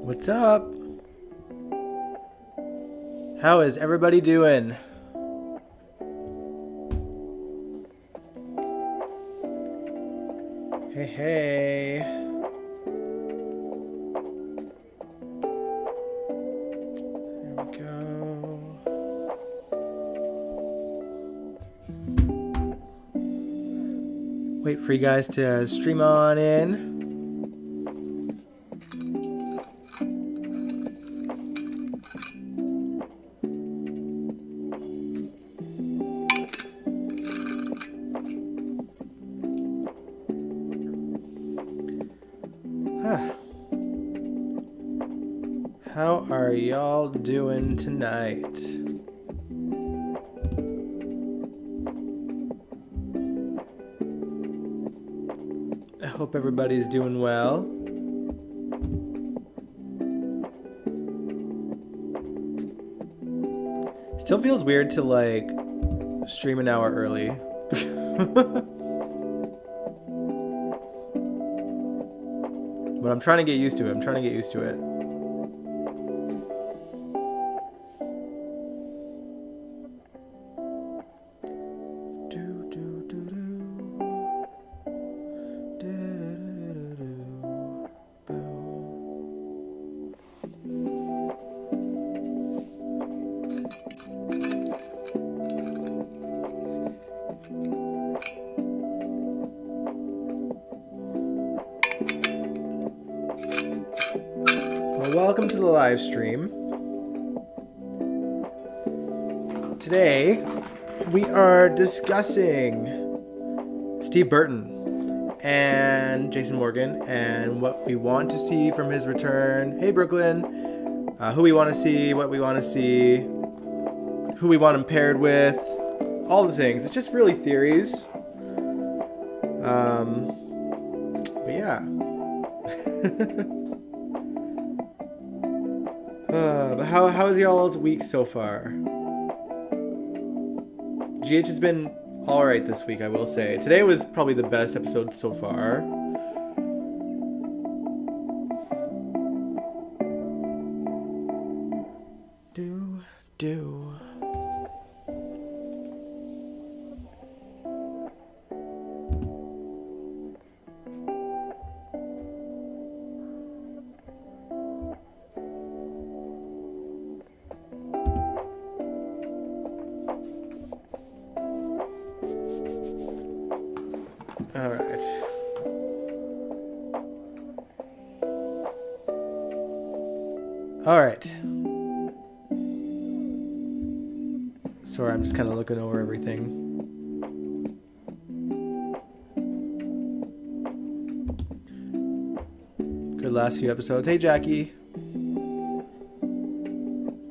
What's up? How is everybody doing? Hey, hey. There we go. Wait for you guys to stream on in. How are y'all doing tonight? I hope everybody's doing well. Still feels weird to like stream an hour early. But I'm trying to get used to it. Welcome to the live stream. Today, we are discussing Steve Burton and Jason Morgan and what we want to see from his return. Hey, Brooklyn. Who we want to see, what we want to see, who we want him paired with, all the things. It's just really theories. But yeah. But how is y'all's week so far? GH has been alright this week, I will say. Today was probably the best episode so far. All right. Sorry, I'm just kind of looking over everything. Good last few episodes. Hey, Jackie.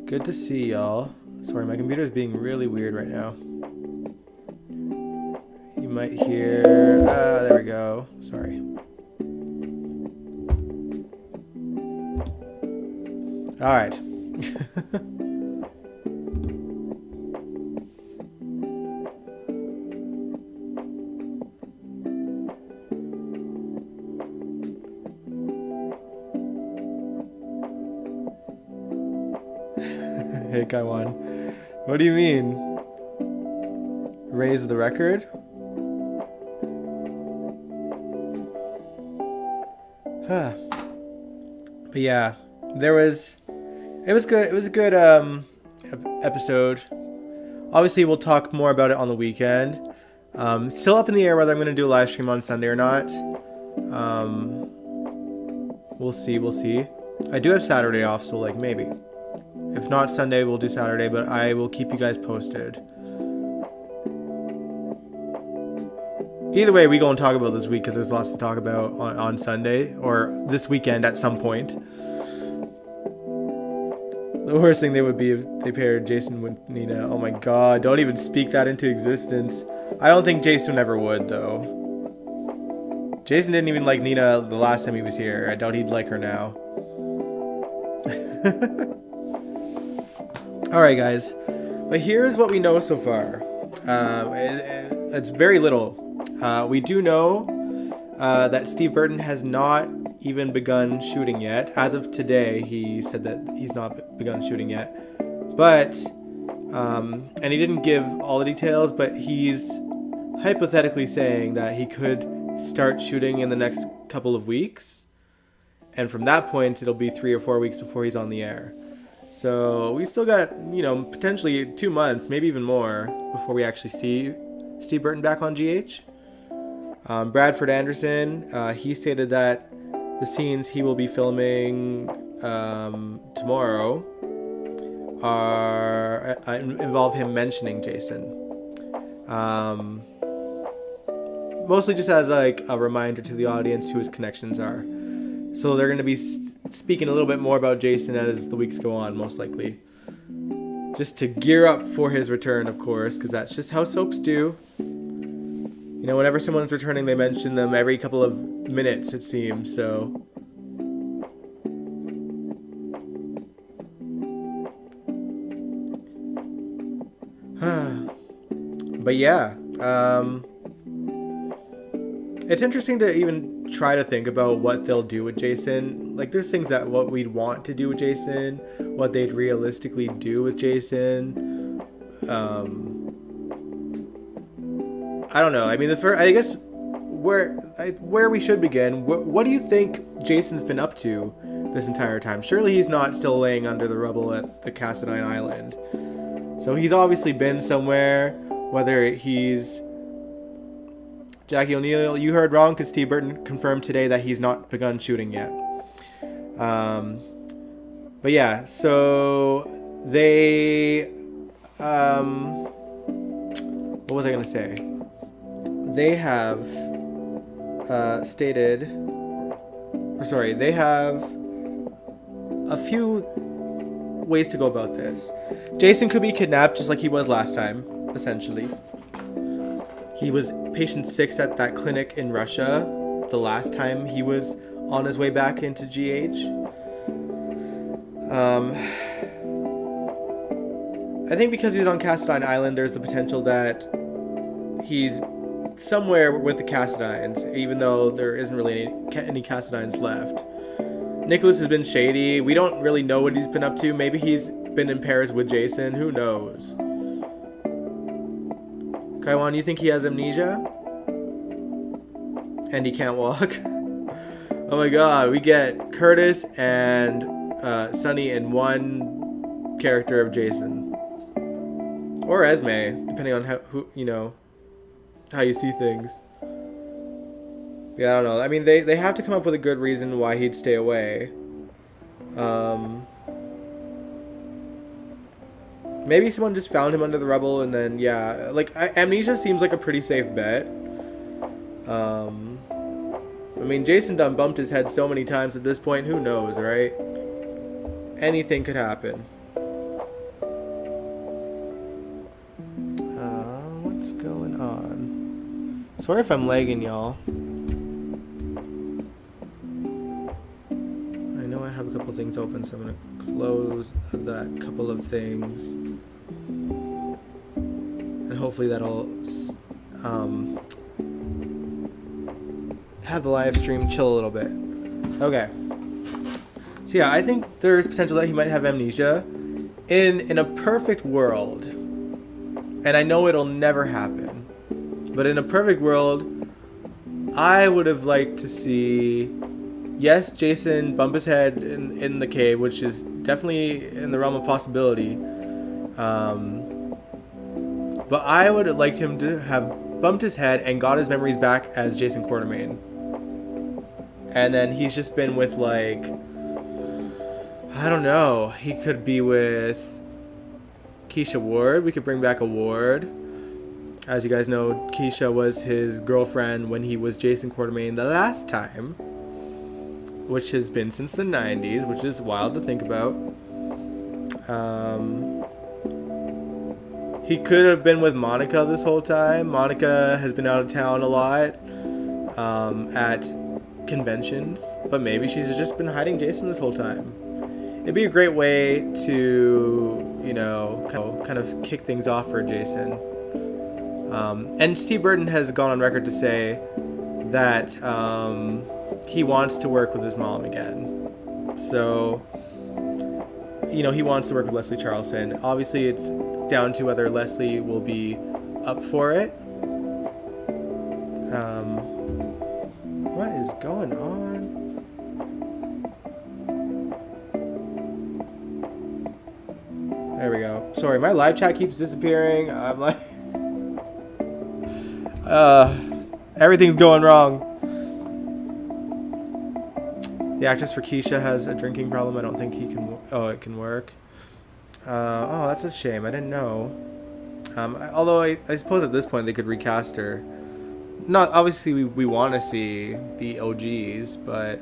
Good to see y'all. Sorry, my computer's being really weird right now. You might hear... there we go. Sorry. All right. Hey, Kaiwan. What do you mean? Raise the record? Huh. But yeah, it was good. It was a good episode. Obviously, we'll talk more about it on the weekend. Still up in the air whether I'm going to do a live stream on Sunday or not. We'll see. I do have Saturday off, so like maybe. If not Sunday, we'll do Saturday, but I will keep you guys posted. Either way, we going to talk about this week because there's lots to talk about on Sunday or this weekend at some point. The worst thing they would be if they paired Jason with Nina. Oh my god, don't even speak that into existence. I don't think Jason ever would, though. Jason didn't even like Nina the last time he was here. I doubt he'd like her now. Alright, guys. But here's what we know so far. It's very little. We do know that Steve Burton has not even begun shooting yet. As of today, he said that he's not begun shooting yet. But, and he didn't give all the details, but he's hypothetically saying that he could start shooting in the next couple of weeks. And from that point, it'll be 3 or 4 weeks before he's on the air. So we still got, potentially 2 months, maybe even more, before we actually see Steve Burton back on GH. Bradford Anderson, he stated that the scenes he will be filming tomorrow involve him mentioning Jason. Mostly just as like a reminder to the audience who his connections are. So they're going to be speaking a little bit more about Jason as the weeks go on, most likely. Just to gear up for his return, of course, because that's just how soaps do. Whenever someone's returning, they mention them every couple of minutes, it seems, so. But yeah, it's interesting to even try to think about what they'll do with Jason. Like, there's things that what we'd want to do with Jason, what they'd realistically do with Jason. I don't know. I mean, I guess where we should begin. What do you think Jason's been up to this entire time? Surely he's not still laying under the rubble at the Cassadine Island. So he's obviously been somewhere. Whether he's Jackie O'Neill, you heard wrong, because Steve Burton confirmed today that he's not begun shooting yet. But yeah, so they what was I gonna say? They have they have a few ways to go about this. Jason could be kidnapped just like he was last time, essentially. He was patient 6 at that clinic in Russia the last time he was on his way back into GH. I think because he's on Cassadine Island, there's the potential that he's somewhere with the Cassadines, even though there isn't really any Cassadines left. Nicholas has been shady. We don't really know what he's been up to. Maybe he's been in Paris with Jason. Who knows? Kaiwan, you think he has amnesia? And he can't walk? Oh my god, we get Curtis and Sunny in one character of Jason. Or Esme, depending on how you see things. Yeah, I don't know. I mean, they have to come up with a good reason why he'd stay away. Maybe someone just found him under the rubble and then, yeah. Like, amnesia seems like a pretty safe bet. I mean, Jason done bumped his head so many times at this point. Who knows, right? Anything could happen. What's going on? Sorry if I'm lagging, y'all. I know I have a couple things open, so I'm going to close that couple of things. And hopefully that'll have the live stream chill a little bit. Okay. So yeah, I think there's potential that he might have amnesia. In a perfect world, and I know it'll never happen, but in a perfect world, I would have liked to see, yes, Jason bump his head in the cave, which is definitely in the realm of possibility. But I would have liked him to have bumped his head and got his memories back as Jason Quartermain. And then he's just been with, like, I don't know. He could be with Keisha Ward. We could bring back a Ward. As you guys know, Keisha was his girlfriend when he was Jason Quartermain the last time, which has been since the 90s, which is wild to think about. He could have been with Monica this whole time. Monica has been out of town a lot at conventions, but maybe she's just been hiding Jason this whole time. It'd be a great way to, kind of kick things off for Jason. And Steve Burton has gone on record to say that he wants to work with his mom again. So, you know, he wants to work with Leslie Charleson. Obviously, it's down to whether Leslie will be up for it. What is going on? There we go. Sorry, my live chat keeps disappearing. I'm like... everything's going wrong. The actress for Keisha has a drinking problem. I don't think he can... Oh, it can work. Oh, that's a shame. I didn't know. Although I suppose at this point they could recast her. Not obviously we want to see the OGs, but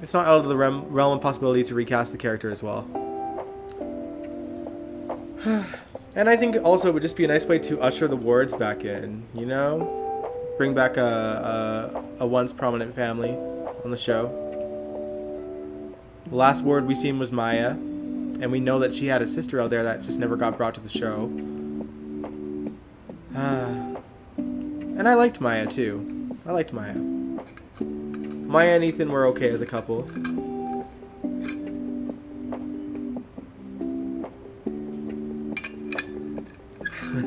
it's not out of the realm of possibility to recast the character as well. And I think also it would just be a nice way to usher the Wards back in, you know? Bring back a once prominent family on the show. The last Ward we seen was Maya, and we know that she had a sister out there that just never got brought to the show. And I liked Maya too. I liked Maya. Maya and Ethan were okay as a couple.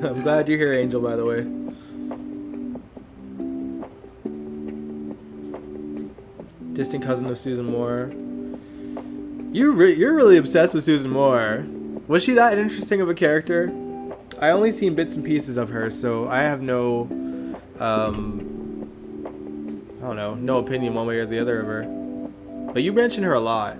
I'm glad you're here, Angel, by the way. Distant cousin of Susan Moore. You're really obsessed with Susan Moore. Was she that interesting of a character? I only seen bits and pieces of her, so I have no, I don't know, no opinion one way or the other of her. But you mention her a lot.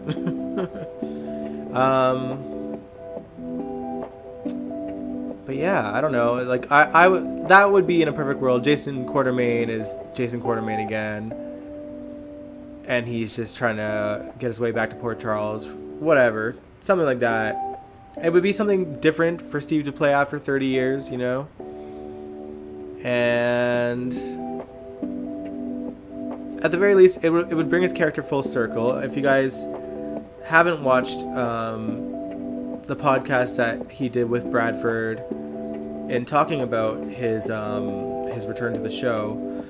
But yeah, I don't know. Like that would be in a perfect world. Jason Quartermain is Jason Quartermain again, and he's just trying to get his way back to Port Charles. Whatever, something like that. It would be something different for Steve to play after 30 years, you know. And at the very least, it would bring his character full circle. If you guys haven't watched the podcast that he did with Bradford in talking about his return to the show,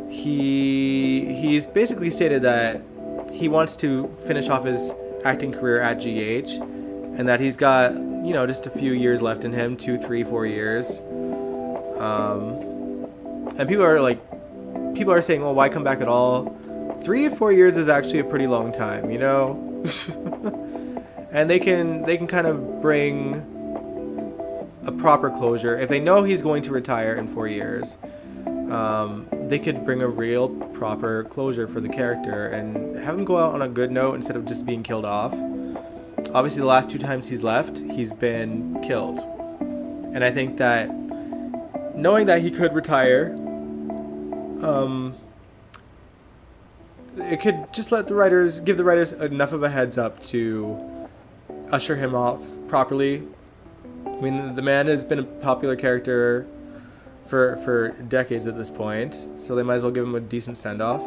he's basically stated that he wants to finish off his acting career at GH, and that he's got, you know, just a few years left in him, 2, 3, 4 years. And people are saying, well, why come back at all? 3 or 4 years is actually a pretty long time, you know. And they can kind of bring a proper closure if they know he's going to retire in 4 years. They could bring a real proper closure for the character and have him go out on a good note instead of just being killed off. Obviously, the last 2 times he's left, he's been killed. And I think that knowing that he could retire, it could just give the writers enough of a heads up to usher him off properly. I mean, the man has been a popular character for decades at this point, so they might as well give him a decent send-off.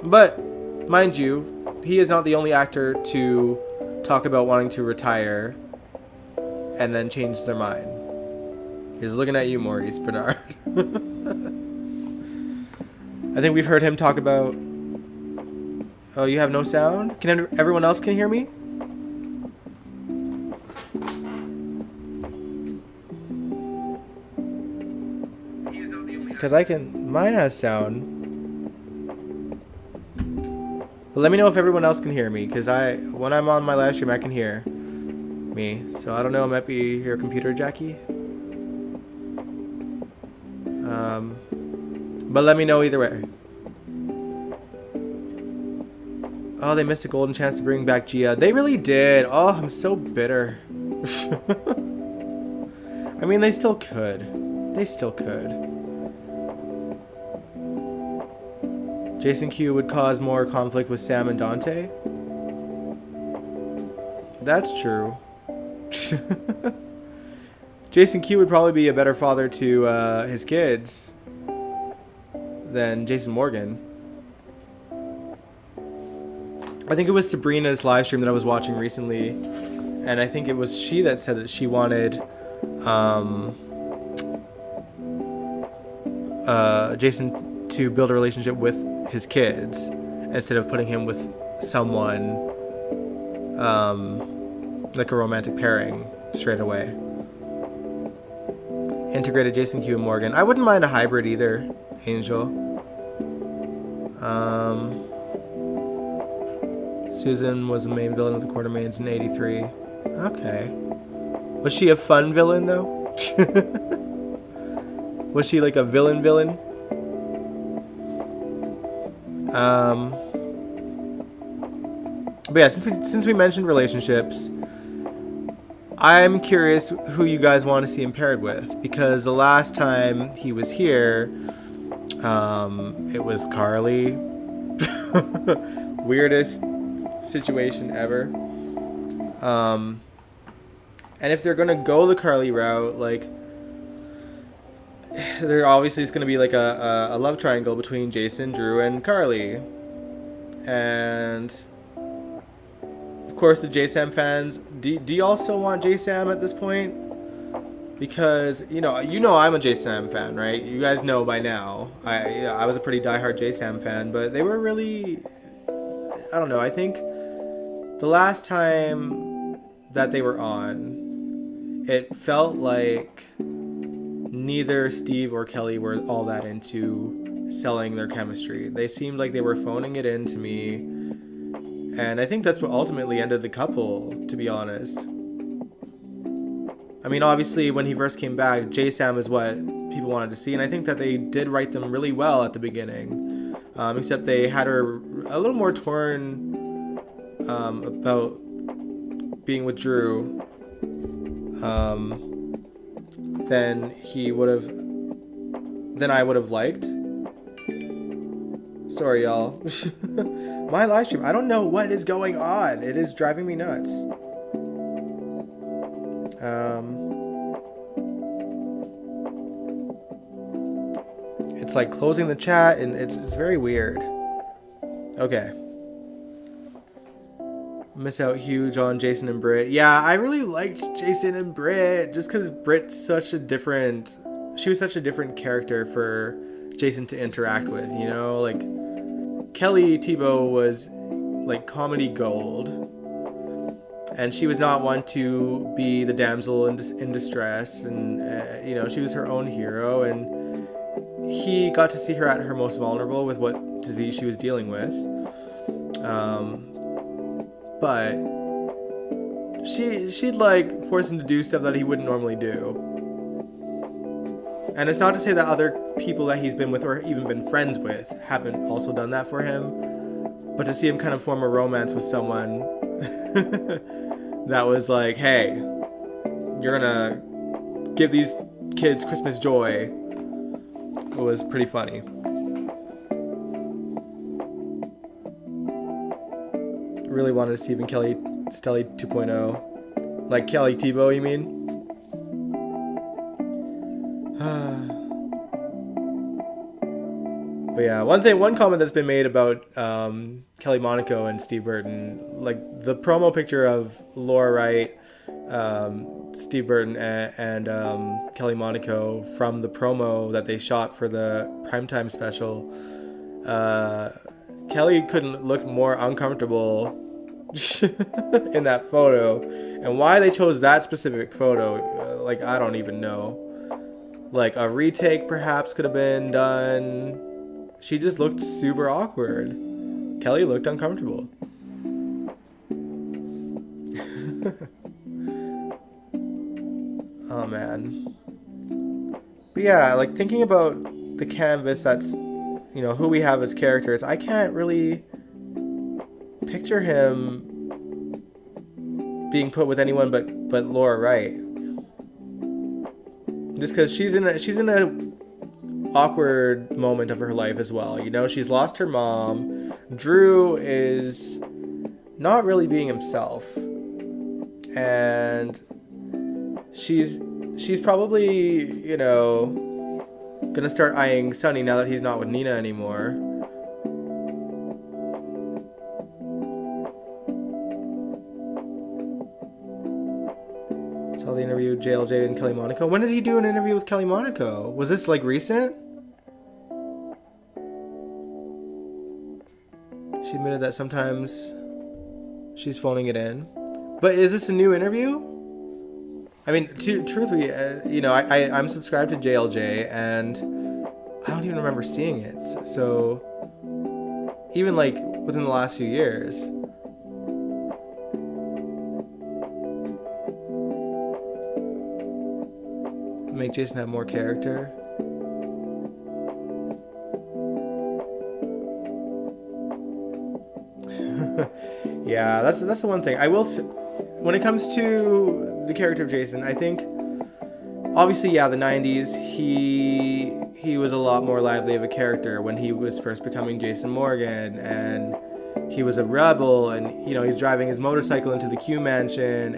But mind you, he is not the only actor to talk about wanting to retire and then change their mind. He's looking at you, Maurice Bernard. I think we've heard him talk about... Oh, you have no sound? Can everyone else can hear me? Because mine has sound. But let me know if everyone else can hear me, because when I'm on my live stream, I can hear me. So I don't know, it might be your computer, Jackie. But let me know either way. Oh, they missed a golden chance to bring back Gia. They really did. Oh, I'm so bitter. I mean, they still could. They still could. Jason Q would cause more conflict with Sam and Dante. That's true. Jason Q would probably be a better father to his kids than Jason Morgan. I think it was Sabrina's live stream that I was watching recently, and I think it was she that said that she wanted Jason to build a relationship with his kids instead of putting him with someone like a romantic pairing straight away. Integrated Jason, Q, and Morgan. I wouldn't mind a hybrid either, Angel. Susan was the main villain of the Quartermains in 83. Okay. Was she a fun villain, though? Was she like a villain? But yeah, since we mentioned relationships, I'm curious who you guys want to see him paired with, because the last time he was here, it was Carly. Weirdest situation ever. And if they're gonna go the Carly route, like, there obviously is gonna be like a love triangle between Jason, Drew, and Carly. And of course, the JSam fans, do y'all still want JSam at this point? Because you know I'm a JSam fan, right? You guys know by now. I was a pretty diehard JSam fan, but they were really, I don't know. I think the last time that they were on, it felt like neither Steve or Kelly were all that into selling their chemistry. They seemed like they were phoning it in to me, and I think that's what ultimately ended the couple, to be honest. I mean, obviously, when he first came back, JSam is what people wanted to see, and I think that they did write them really well at the beginning, except they had her a little more torn about being with Drew than I would have liked. Sorry, y'all. My live stream, I don't know what is going on. It is driving me nuts. It's like closing the chat, and it's very weird. Okay. Miss out huge on Jason and Britt. Yeah, I really liked Jason and Britt, just because Britt's she was such a different character for Jason to interact with, you know? Like, Kelly Tebow was like comedy gold, and she was not one to be the damsel in distress, and you know, she was her own hero, and he got to see her at her most vulnerable with what disease she was dealing with. But she'd like force him to do stuff that he wouldn't normally do. And it's not to say that other people that he's been with or even been friends with haven't also done that for him, but to see him kind of form a romance with someone that was like, hey, you're gonna give these kids Christmas joy, was pretty funny. Really wanted Steve and Kelly Stelly 2.0. Like Kelly Tebow, you mean? But yeah, one comment that's been made about Kelly Monaco and Steve Burton, like the promo picture of Laura Wright, Steve Burton, and Kelly Monaco from the promo that they shot for the primetime special. Kelly couldn't look more uncomfortable in that photo, and why they chose that specific photo, like, I don't even know. Like, a retake perhaps could have been done. She just looked super awkward. Kelly looked uncomfortable. Oh man. But yeah, like, thinking about the canvas that's, you know, who we have as characters, I can't really picture him being put with anyone but Laura Wright. Just because she's in a awkward moment of her life as well. You know, she's lost her mom. Drew is not really being himself, and she's probably, you know, gonna start eyeing Sonny now that he's not with Nina anymore. the interview with JLJ and Kelly Monaco. When did he do an interview with Kelly Monaco? Was this like recent? said that sometimes she's phoning it in. But is this a new interview? I mean, truthfully, I'm subscribed to JLJ, and I don't even remember seeing it. So even like within the last few years. Make Jason have more character. Yeah, that's the one thing. I will say, when it comes to the character of Jason, I think obviously, the 90s, he was a lot more lively of a character when he was first becoming Jason Morgan, and he was a rebel, and he's driving his motorcycle into the Q mansion,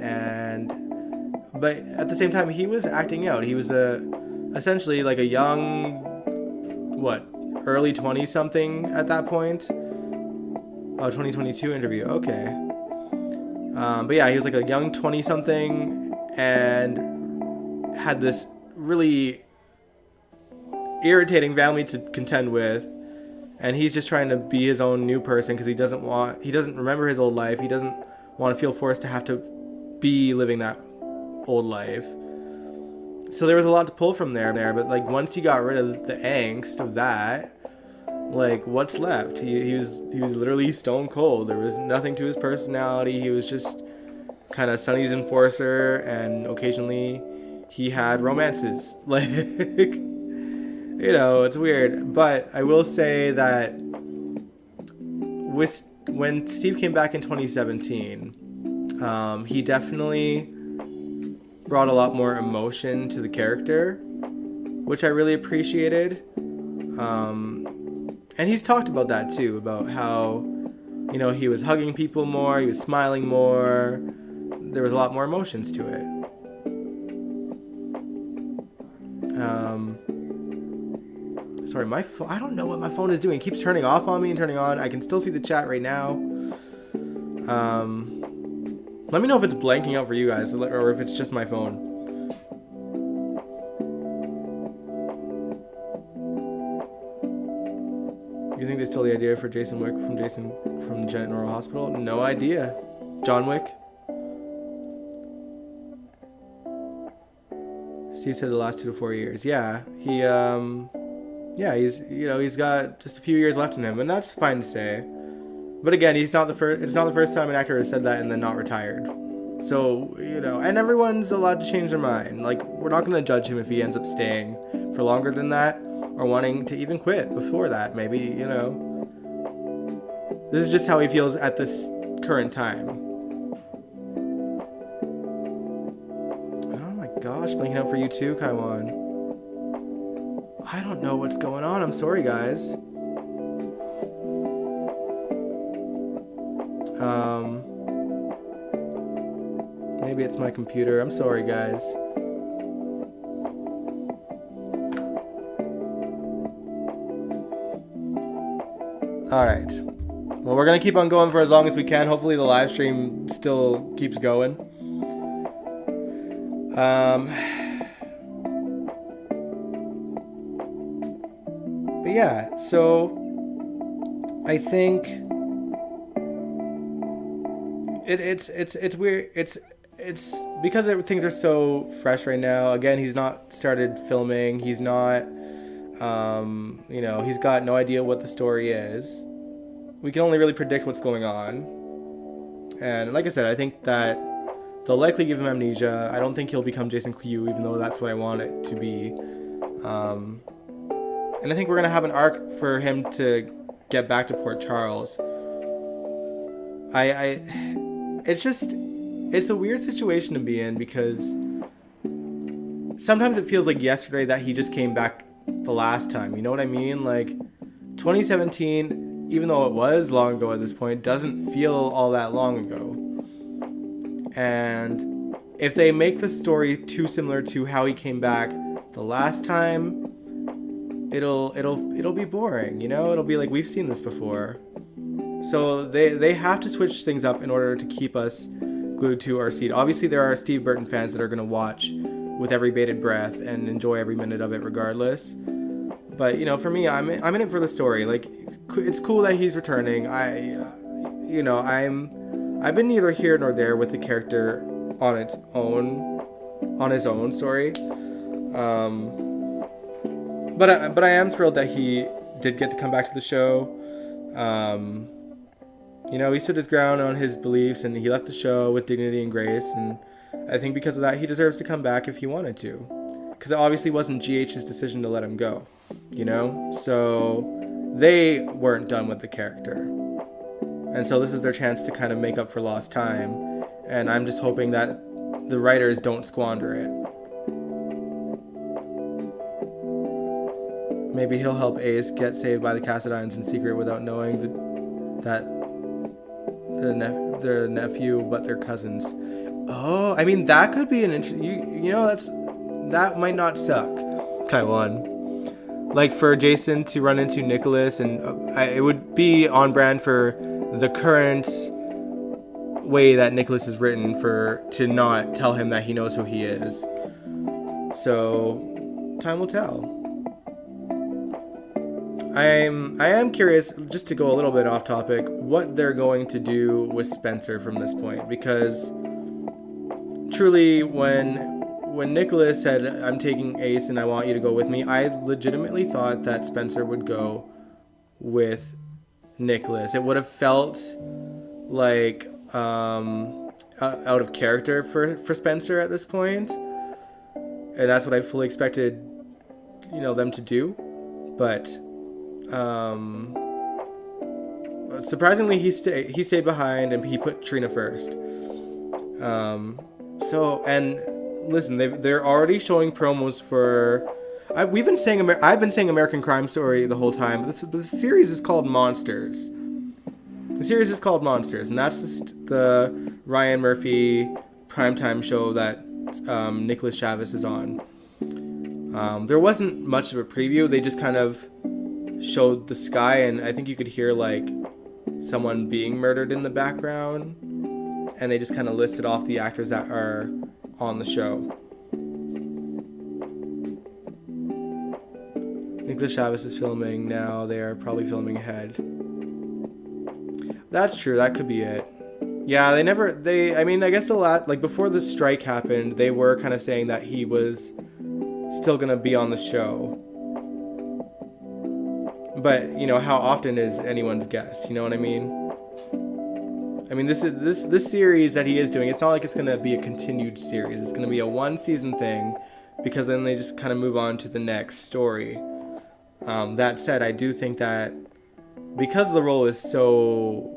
but at the same time he was acting out. He was essentially like a young, early 20 something at that point. 2022 interview, okay. But yeah, he was like a young 20 something and had this really irritating family to contend with, and he's just trying to be his own new person because he doesn't remember his old life. He doesn't want to feel forced to have to be living that old life. So there was a lot to pull from there, but like once you got rid of the angst of that, like what's left? He was literally stone cold. There was nothing to his personality. He was just kind of Sonny's enforcer, and occasionally he had romances. Like, it's weird. But I will say that when Steve came back in 2017, he definitely brought a lot more emotion to the character, which I really appreciated. And he's talked about that too, about how, he was hugging people more, he was smiling more. There was a lot more emotions to it. Sorry, my phone, I don't know what my phone is doing. It keeps turning off on me and turning on. I can still see the chat right now. Let me know if it's blanking out for you guys, or if it's just my phone. You think they stole the idea for Jason Wick from General Hospital? No idea. John Wick? Steve said the last 2 to 4 years. Yeah, he's got just a few years left in him, and that's fine to say. But again, it's not the first time an actor has said that and then not retired. So, and everyone's allowed to change their mind. Like, we're not going to judge him if he ends up staying for longer than that, or wanting to even quit before that, maybe, This is just how he feels at this current time. Oh my gosh, blinking out for you too, Kaiwan. I don't know what's going on. I'm sorry, guys. Maybe it's my computer. I'm sorry, guys. All right. Well, we're going to keep on going for as long as we can. Hopefully the live stream still keeps going. But yeah, so I think it's weird. It's because things are so fresh right now. Again, he's not started filming. He's not, he's got no idea what the story is. We can only really predict what's going on. And like I said, I think that they'll likely give him amnesia. I don't think he'll become Jason Q, even though that's what I want it to be. And I think we're going to have an arc for him to get back to Port Charles. It's a weird situation to be in, because sometimes it feels like yesterday that he just came back the last time. You know what I mean? Like 2017, even though it was long ago at this point, doesn't feel all that long ago. And if they make the story too similar to how he came back the last time, it'll be boring, It'll be like, we've seen this before. So they have to switch things up in order to keep us glued to our seat. Obviously, there are Steve Burton fans that are going to watch with every bated breath and enjoy every minute of it regardless. But, for me, I'm in it for the story. Like, it's cool that he's returning. I've been neither here nor there with the character on his own. Sorry. But I am thrilled that he did get to come back to the show. He stood his ground on his beliefs, and he left the show with dignity and grace. And I think because of that, he deserves to come back if he wanted to. Because it obviously wasn't GH's decision to let him go, So they weren't done with the character. And so this is their chance to kind of make up for lost time. And I'm just hoping that the writers don't squander it. Maybe he'll help Ace get saved by the Cassadines in secret without knowing that their nephew, but their cousins. Oh, I mean, that could be an interesting... that might not suck. Taiwan. Like, for Jason to run into Nicholas, and it would be on brand for the current way that Nicholas is written to not tell him that he knows who he is. So, time will tell. I am curious, just to go a little bit off topic, what they're going to do with Spencer from this point, because truly when Nicholas said, "I'm taking Ace and I want you to go with me," I legitimately thought that Spencer would go with Nicholas. It would have felt like out of character for Spencer at this point, and that's what I fully expected them to do. But surprisingly, he stayed behind and he put Trina first. And listen, they're already showing promos for. I've been saying American Crime Story the whole time, but the series is called Monsters. The series is called Monsters, and that's the Ryan Murphy primetime show that Nicholas Chavez is on. There wasn't much of a preview. They just kind of showed the sky, and I think you could hear like someone being murdered in the background, and they just kind of listed off the actors that are on the show. Nicholas Chavez is filming now. They are probably filming ahead. That's true. That could be it. Yeah, I guess before the strike happened, they were kind of saying that he was still going to be on the show. But, how often is anyone's guess? You know what I mean? I mean, this series that he is doing, it's not like it's going to be a continued series. It's going to be a one-season thing, because then they just kind of move on to the next story. That said, I do think that because the role is so,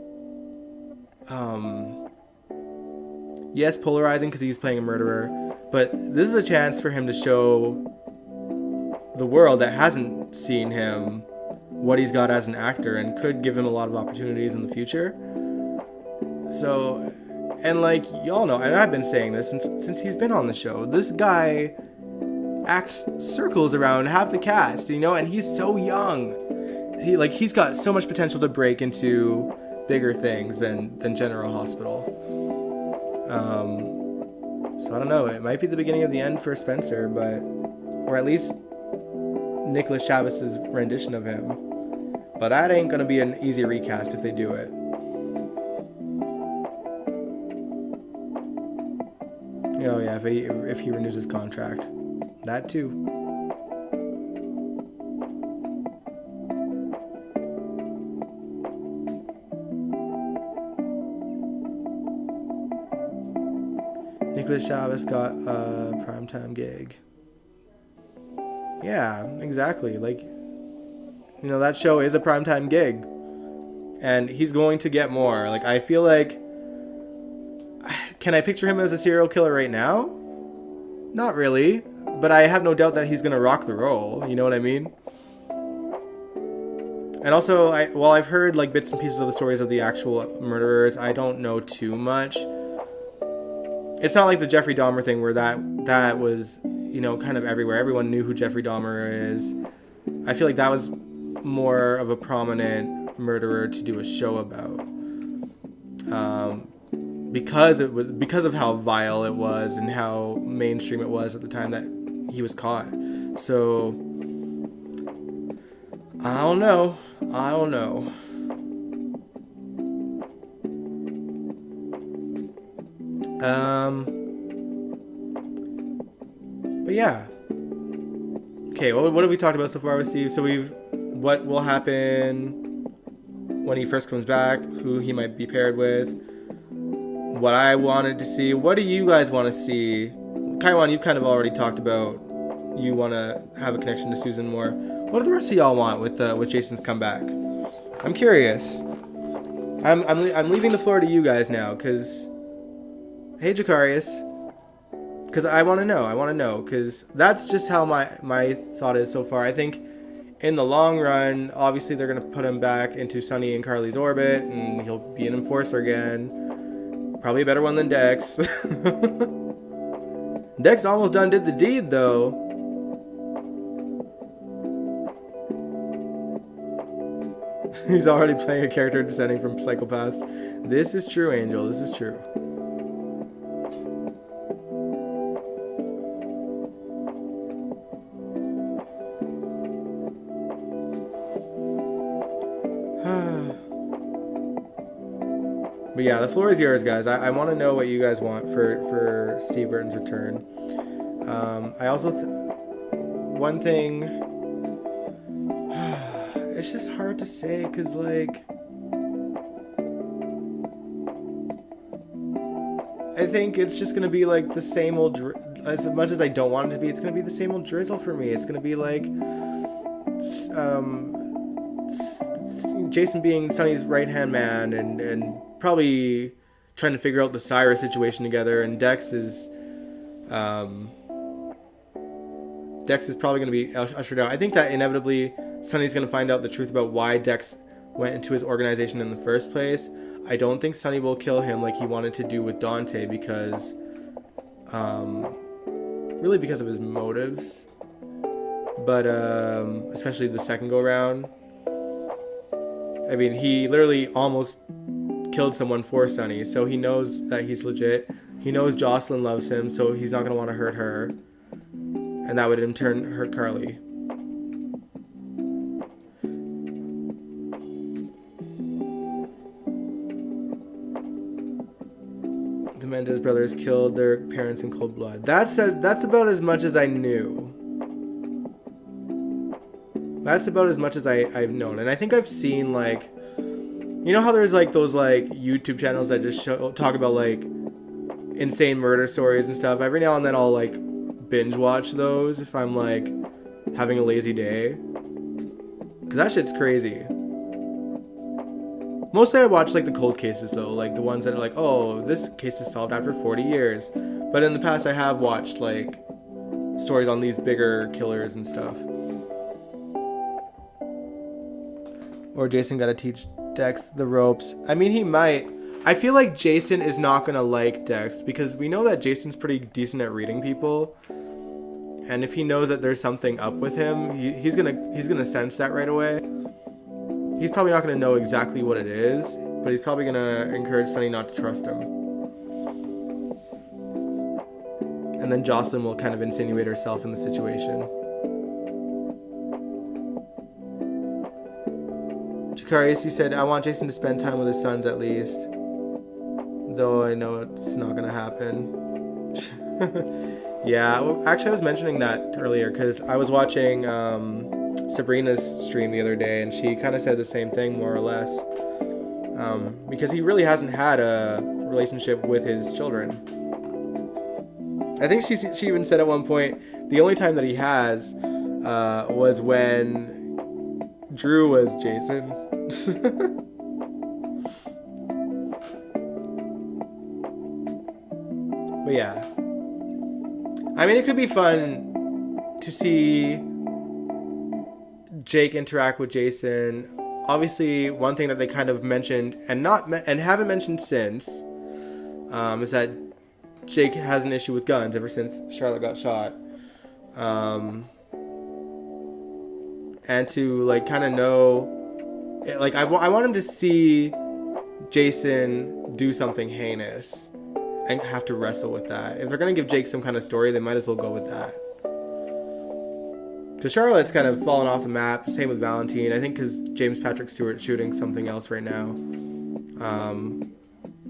yes, polarizing because he's playing a murderer, but this is a chance for him to show the world that hasn't seen him what he's got as an actor, and could give him a lot of opportunities in the future. So, and like y'all know, and I've been saying this since he's been on the show, this guy acts circles around half the cast, and he's so young. He's got so much potential to break into bigger things than General Hospital. So I don't know, it might be the beginning of the end for Spencer, or at least Nicholas Chavez's rendition of him. But that ain't gonna be an easy recast if they do it. Oh yeah, if he renews his contract. That too. Nicholas Chavez got a primetime gig. Yeah, exactly. That show is a primetime gig. And he's going to get more. I feel like... Can I picture him as a serial killer right now? Not really. But I have no doubt that he's going to rock the role. You know what I mean? And also, while I've heard bits and pieces of the stories of the actual murderers, I don't know too much. It's not like the Jeffrey Dahmer thing where that was, kind of everywhere. Everyone knew who Jeffrey Dahmer is. I feel like that was more of a prominent murderer to do a show about. Because of how vile it was and how mainstream it was at the time that he was caught. So I don't know. But yeah. Okay, what have we talked about so far with Steve? So what will happen when he first comes back, who he might be paired with, what I wanted to see. What do you guys want to see? Kaiwan, you kind of already talked about you want to have a connection to Susan more. What do the rest of y'all want with Jason's comeback? I'm curious. I'm leaving the floor to you guys now, because hey, Jakarius, because I want to know, because that's just how my thought is so far. I think in the long run, obviously they're going to put him back into Sunny and Carly's orbit, and he'll be an enforcer again. Probably a better one than Dex. Dex almost done did the deed, though. He's already playing a character descending from psychopaths. This is true, Angel. This is true. But yeah, the floor is yours, guys. I want to know what you guys want for Steve Burton's return. I also... one thing... it's just hard to say, because, like... I think it's just going to be, like, the same old... as much as I don't want it to be, it's going to be the same old drizzle for me. It's going to be, like... Jason being Sunny's right-hand man, and probably trying to figure out the Cyrus situation together, and Dex is probably going to be ushered out. I think that inevitably Sunny's going to find out the truth about why Dex went into his organization in the first place. I don't think Sunny will kill him like he wanted to do with Dante, because really because of his motives, but especially the second go round. I mean, he literally almost killed someone for Sunny, so he knows that he's legit. He knows Jocelyn loves him, so he's not going to want to hurt her. And that would in turn hurt Carly. The Mendez brothers killed their parents in cold blood. That's about as much as I knew. That's about as much as I've known. And I think I've seen, like... You know how there's, like, those, like, YouTube channels that just talk about, like, insane murder stories and stuff? Every now and then I'll, like, binge watch those if I'm, like, having a lazy day. Because that shit's crazy. Mostly I watch, like, the cold cases, though. Like, the ones that are like, oh, this case is solved after 40 years. But in the past I have watched, like, stories on these bigger killers and stuff. Or Jason gotta teach Dex the ropes. I mean, he might. I feel like Jason is not gonna like Dex, because we know that Jason's pretty decent at reading people. And if he knows that there's something up with him, he's gonna sense that right away. He's probably not gonna know exactly what it is, but he's probably gonna encourage Sunny not to trust him. And then Jocelyn will kind of insinuate herself in the situation. Chikarius, you said, I want Jason to spend time with his sons at least. Though I know it's not going to happen. Yeah, well, actually I was mentioning that earlier because I was watching Sabrina's stream the other day, and she kind of said the same thing, more or less. Because he really hasn't had a relationship with his children. I think she even said at one point, the only time that he has was when Drew was Jason. But yeah, I mean, it could be fun to see Jake interact with Jason. Obviously, one thing that they kind of mentioned and haven't mentioned since is that Jake has an issue with guns ever since Charlotte got shot. And to, like, kind of know, like, I want him to see Jason do something heinous and have to wrestle with that. If they're going to give Jake some kind of story, they might as well go with that. Because Charlotte's kind of fallen off the map. Same with Valentine. I think because James Patrick Stewart's shooting something else right now.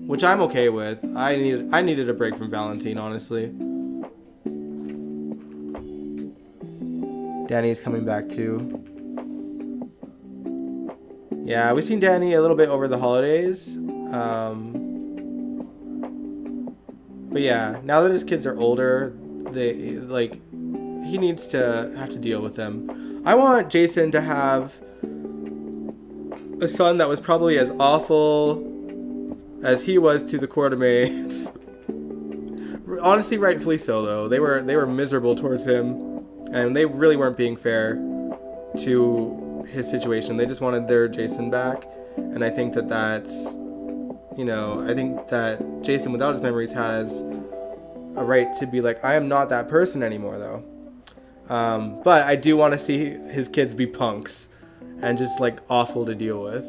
which I'm okay with. I needed a break from Valentine, honestly. Danny's coming back too. Yeah, we've seen Danny a little bit over the holidays. But yeah, now that his kids are older, he needs to have to deal with them. I want Jason to have a son that was probably as awful as he was to the quartermates. Honestly, rightfully so though. They were miserable towards him, and they really weren't being fair to his situation. They just wanted their Jason back, and I think that's, I think that Jason, without his memories, has a right to be like, I am not that person anymore, though. But I do want to see his kids be punks and just, awful to deal with.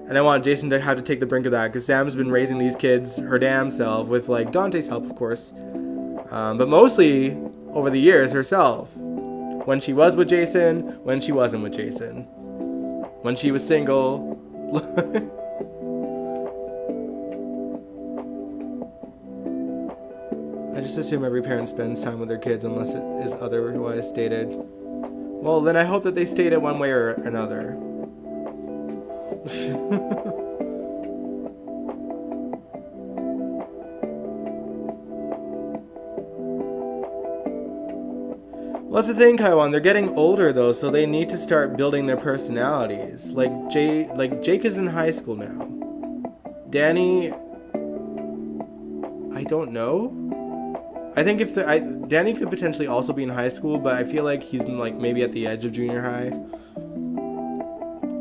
And I want Jason to have to take the brink of that, because Sam's been raising these kids her damn self, with, Dante's help, of course. But mostly, over the years, herself. When she was with Jason, when she wasn't with Jason. When she was single. I just assume every parent spends time with their kids unless it is otherwise stated. Well, then I hope that they state it one way or another. Well, that's the thing, Kaiwan. They're getting older though, so they need to start building their personalities. Jake is in high school now. Danny, I don't know. I think Danny could potentially also be in high school, but I feel like he's maybe at the edge of junior high.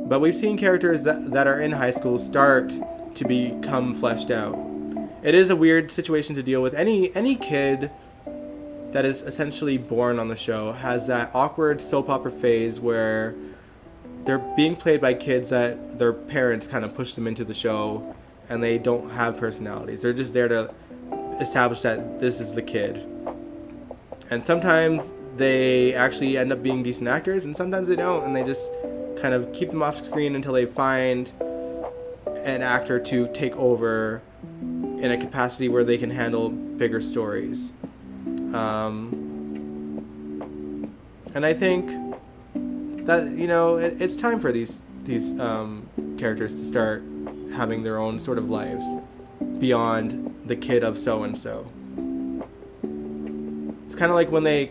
But we've seen characters that are in high school start to become fleshed out. It is a weird situation to deal with. Any kid that is essentially born on the show has that awkward soap opera phase where they're being played by kids that their parents kind of push them into the show, and they don't have personalities. They're just there to establish that this is the kid. And sometimes they actually end up being decent actors, and sometimes they don't, and they just kind of keep them off screen until they find an actor to take over in a capacity where they can handle bigger stories. And I think that, it's time for these characters to start having their own sort of lives beyond the kid of so-and-so. It's kind of like when they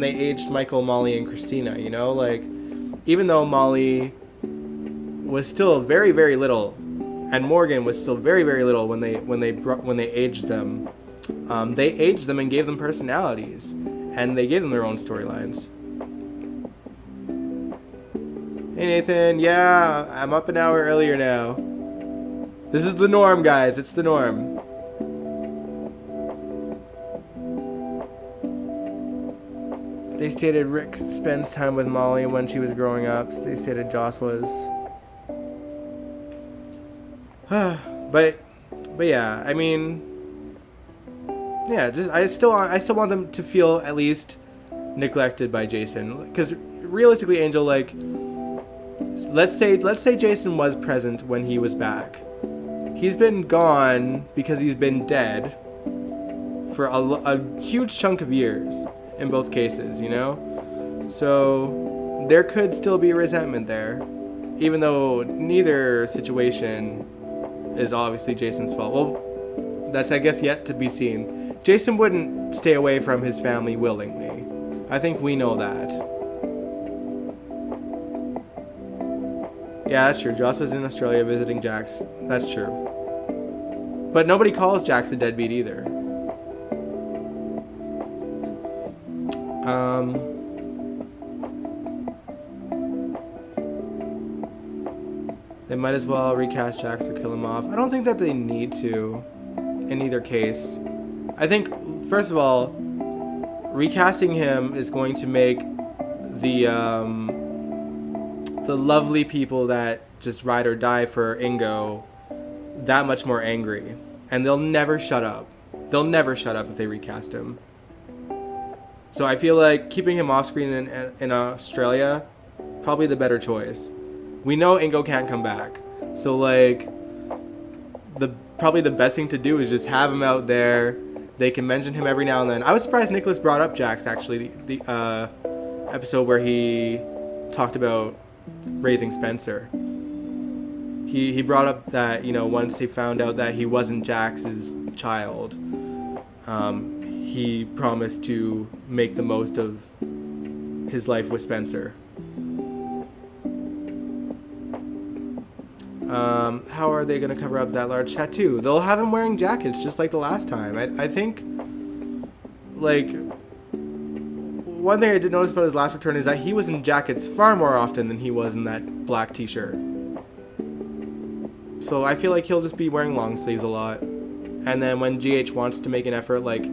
aged Michael, Molly, and Christina, even though Molly was still very, very little, and Morgan was still very, very little when they aged them, they aged them and gave them personalities, and they gave them their own storylines. Hey Nathan, yeah, I'm up an hour earlier now. This is the norm, guys. It's the norm. They stated Rick spends time with Molly when she was growing up. They stated Joss was. but yeah, I mean, yeah. I still want them to feel at least neglected by Jason, because realistically, Angel, let's say Jason was present when he was back. He's been gone because he's been dead for a huge chunk of years in both cases, So there could still be resentment there, even though neither situation is obviously Jason's fault. Well, that's, I guess, yet to be seen. Jason wouldn't stay away from his family willingly. I think we know that. Yeah, that's true. Joss was in Australia visiting Jax. That's true. But nobody calls Jax a deadbeat either. They might as well recast Jax or kill him off. I don't think that they need to in either case. I think, first of all, recasting him is going to make the lovely people that just ride or die for Ingo that much more angry, and they'll never shut up. They'll never shut up if they recast him. So I feel like keeping him off screen in Australia, probably the better choice. We know Ingo can't come back, So like, probably the best thing to do is just have him out there. They can mention him every now and then. I was surprised Nicholas brought up Jax, actually, the episode where he talked about raising Spencer. He brought up that, you know, once he found out that he wasn't Jax's child, he promised to make the most of his life with Spencer. How are they going to cover up that large tattoo? They'll have him wearing jackets just like the last time. I think, like, one thing I did notice about his last return is that he was in jackets far more often than he was in that black t-shirt. So I feel like he'll just be wearing long sleeves a lot. And then when GH wants to make an effort, like,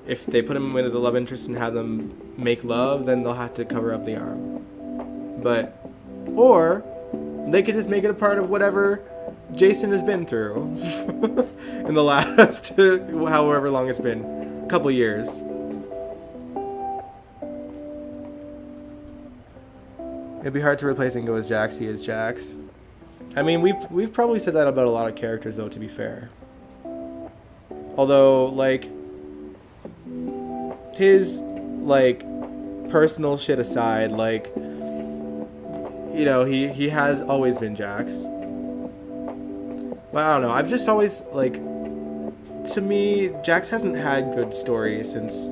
if they put him with the love interest and have them make love, then they'll have to cover up the arm. Or they could just make it a part of whatever Jason has been through in the last however long it's been, a couple years. It'd be hard to replace Ingo as Jax. He is Jax. I mean, we've probably said that about a lot of characters, though, to be fair. Although, like, his, like, personal shit aside, like, you know, he has always been Jax. Well, I don't know. I've just always, like, to me, Jax hasn't had good stories since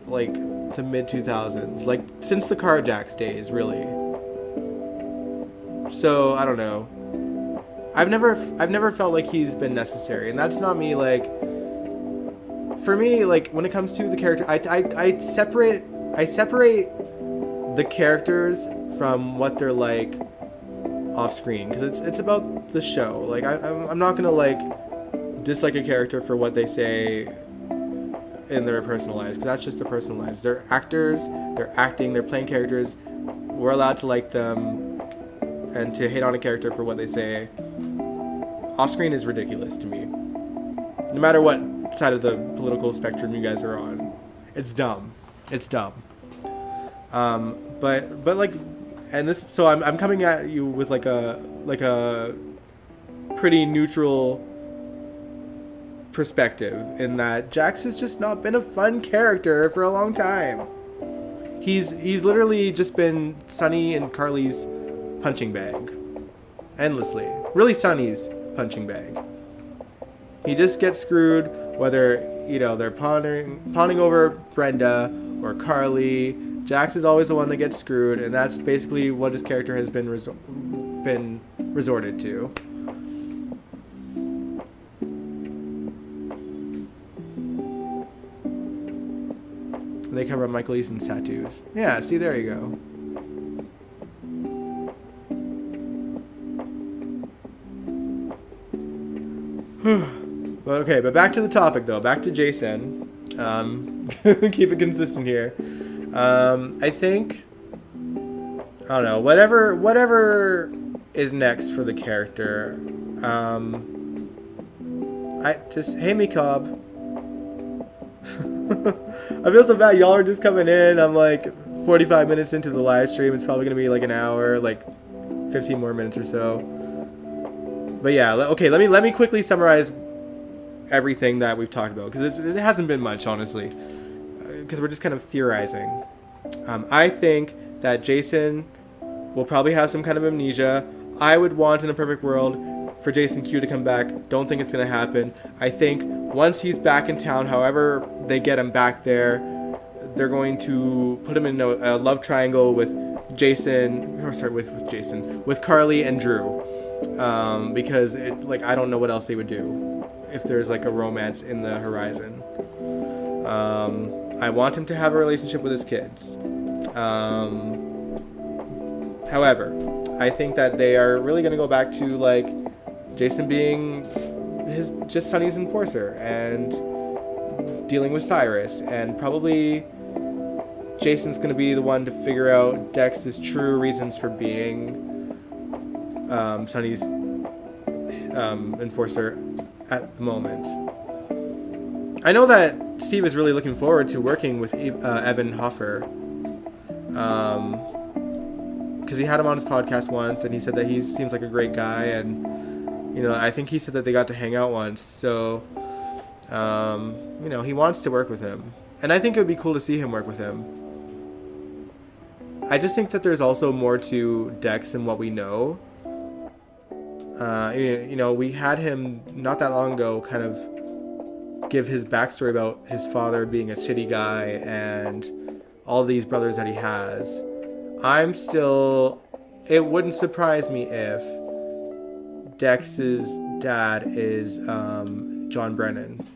like, the mid-2000s. Like, since the Carjax days, really. So, I don't know. I've never felt like he's been necessary. And that's not me, like... For me, like, when it comes to the character, I separate the characters from what they're like off screen, because it's about the show. Like, I'm not gonna, like, dislike a character for what they say in their personal lives, because that's just their personal lives. They're actors, they're acting, they're playing characters. We're allowed to like them, and to hate on a character for what they say off screen is ridiculous to me. No matter what side of the political spectrum you guys are on, it's dumb. It's dumb. But like, and this, so I'm coming at you with like a pretty neutral perspective, in that Jax has just not been a fun character for a long time. He's literally just been Sunny and Carly's punching bag, endlessly. Really, Sunny's punching bag. He just gets screwed, whether, you know, they're pawning over Brenda or Carly. Jax is always the one that gets screwed, and that's basically what his character has been resorted to. They cover up Michael Easton's tattoos. Yeah, see, there you go. Okay, but back to the topic, though. Back to Jason. Keep it consistent here. I think, I don't know, whatever is next for the character. Hey, me, Cobb. I feel so bad. Y'all are just coming in. I'm like 45 minutes into the live stream. It's probably going to be like an hour, like 15 more minutes or so. But yeah, okay, let me quickly summarize everything that we've talked about, because it hasn't been much, honestly, because we're just kind of theorizing. I think that Jason will probably have some kind of amnesia. I would want, in a perfect world, for Jason Q to come back. Don't think it's going to happen. I think once he's back in town, however they get him back there, they're going to put him in a love triangle with with Carly and Drew. Because I don't know what else they would do if there's like a romance in the horizon. I want him to have a relationship with his kids. However, I think that they are really going to go back to like Jason being just Sunny's enforcer and dealing with Cyrus, and probably Jason's going to be the one to figure out Dex's true reasons for being Sunny's enforcer at the moment. I know that Steve is really looking forward to working with Evan Hoffer, because he had him on his podcast once, and he said that he seems like a great guy, and I think he said that they got to hang out once. So he wants to work with him, and I think it would be cool to see him work with him. I just think that there's also more to Dex than what we know. We had him not that long ago kind of give his backstory about his father being a shitty guy and all these brothers that he has. It wouldn't surprise me if Dex's dad is John Brennan.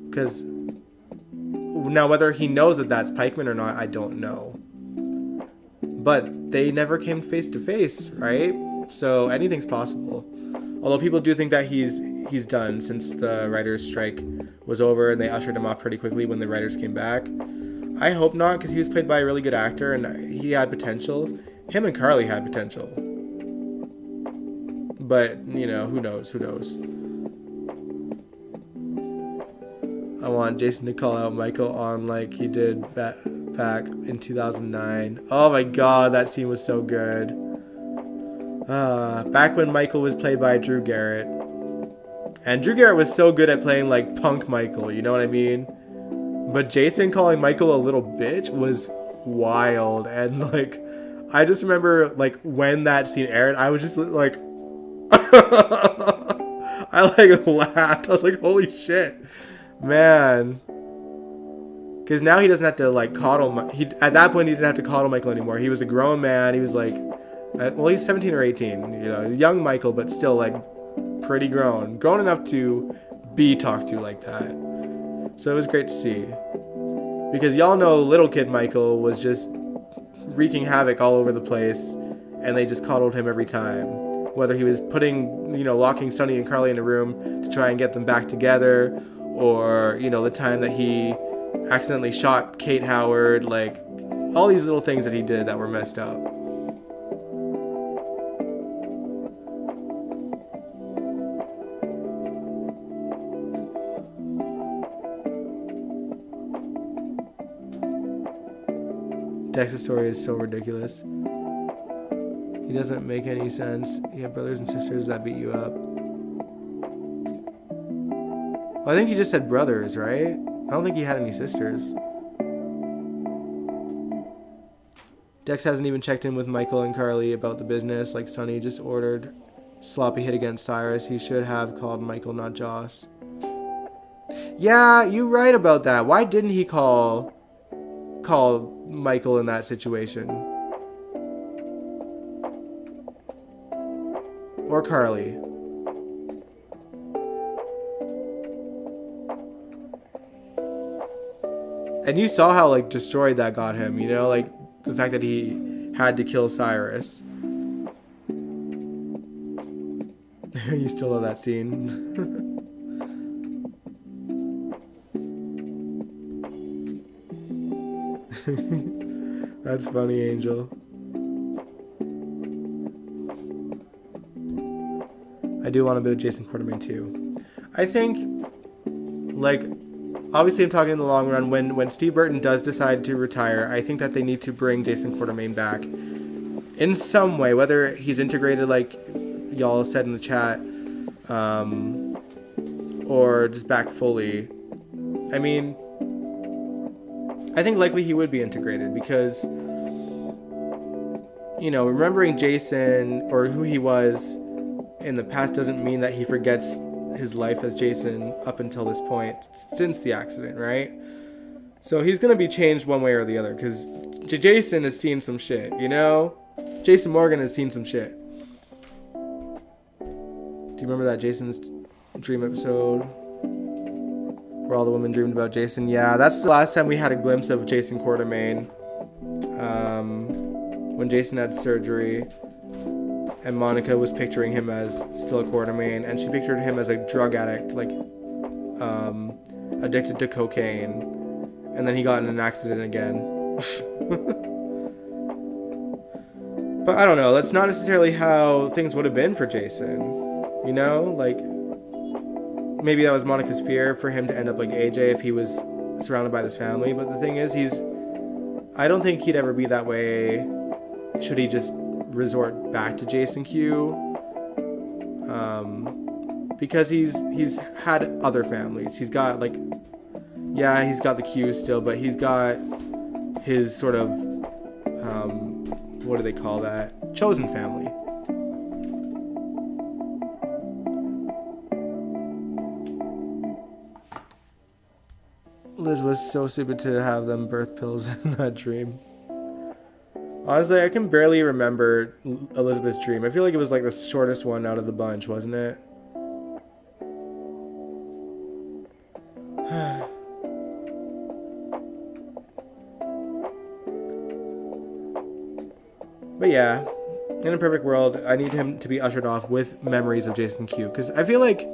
Because now whether he knows that that's Pikeman or not, I don't know. But they never came face to face, right? So anything's possible. Although people do think that he's done since the writers' strike was over and they ushered him off pretty quickly when the writers came back. I hope not, because he was played by a really good actor and he had potential. Him and Carly had potential. But, who knows? I want Jason to call out Michael on like he did back in 2009. Oh my god, that scene was so good. Back when Michael was played by Drew Garrett. And Drew Garrett was so good at playing like punk Michael, you know what I mean? But Jason calling Michael a little bitch was wild. And like, I just remember like when that scene aired, I was just like, I like laughed. I was like, holy shit, man. Because now he doesn't have to like coddle. At that point, he didn't have to coddle Michael anymore. He was a grown man. He was like, he's 17 or 18. Young Michael, but still like pretty grown enough to be talked to like that. So it was great to see. Because y'all know little kid Michael was just wreaking havoc all over the place, and they just coddled him every time. Whether he was locking Sonny and Carly in a room to try and get them back together, or, the time that he accidentally shot Kate Howard, like, all these little things that he did that were messed up. Dex's story is so ridiculous. He doesn't make any sense. You have brothers and sisters that beat you up. Well, I think he just said brothers, right? I don't think he had any sisters. Dex hasn't even checked in with Michael and Carly about the business. Like Sonny just ordered sloppy hit against Cyrus. He should have called Michael, not Joss. Yeah, you're right about that. Why didn't he call Michael in that situation? Or Carly. And you saw how like destroyed that got him, like the fact that he had to kill Cyrus. You still love that scene. That's funny, Angel. I do want a bit of Jason Quartermain too. I think, like, obviously I'm talking in the long run. When Steve Burton does decide to retire, I think that they need to bring Jason Quartermain back in some way, whether he's integrated like y'all said in the chat, or just back fully. I mean, I think likely he would be integrated because, remembering Jason or who he was in the past doesn't mean that he forgets his life as Jason up until this point since the accident, right? So he's going to be changed one way or the other because Jason has seen some shit, Jason Morgan has seen some shit. Do you remember that Jason's dream episode where all the women dreamed about Jason? Yeah, that's the last time we had a glimpse of Jason Quartermain. When Jason had surgery and Monica was picturing him as still a Quartermain, and she pictured him as a drug addict, like addicted to cocaine, and then he got in an accident again. But I don't know, that's not necessarily how things would have been for Jason, like maybe that was Monica's fear for him to end up like AJ if he was surrounded by this family. But the thing is, I don't think he'd ever be that way should he just resort back to Jason Q. Because he's had other families. He's got like, yeah, he's got the Qs still, but he's got his sort of, what do they call that? Chosen family. Liz was so stupid to have them birth pills in that dream. Honestly, I can barely remember Elizabeth's dream. I feel like it was like the shortest one out of the bunch, wasn't it? But yeah, in a perfect world, I need him to be ushered off with memories of Jason Q. Because I feel like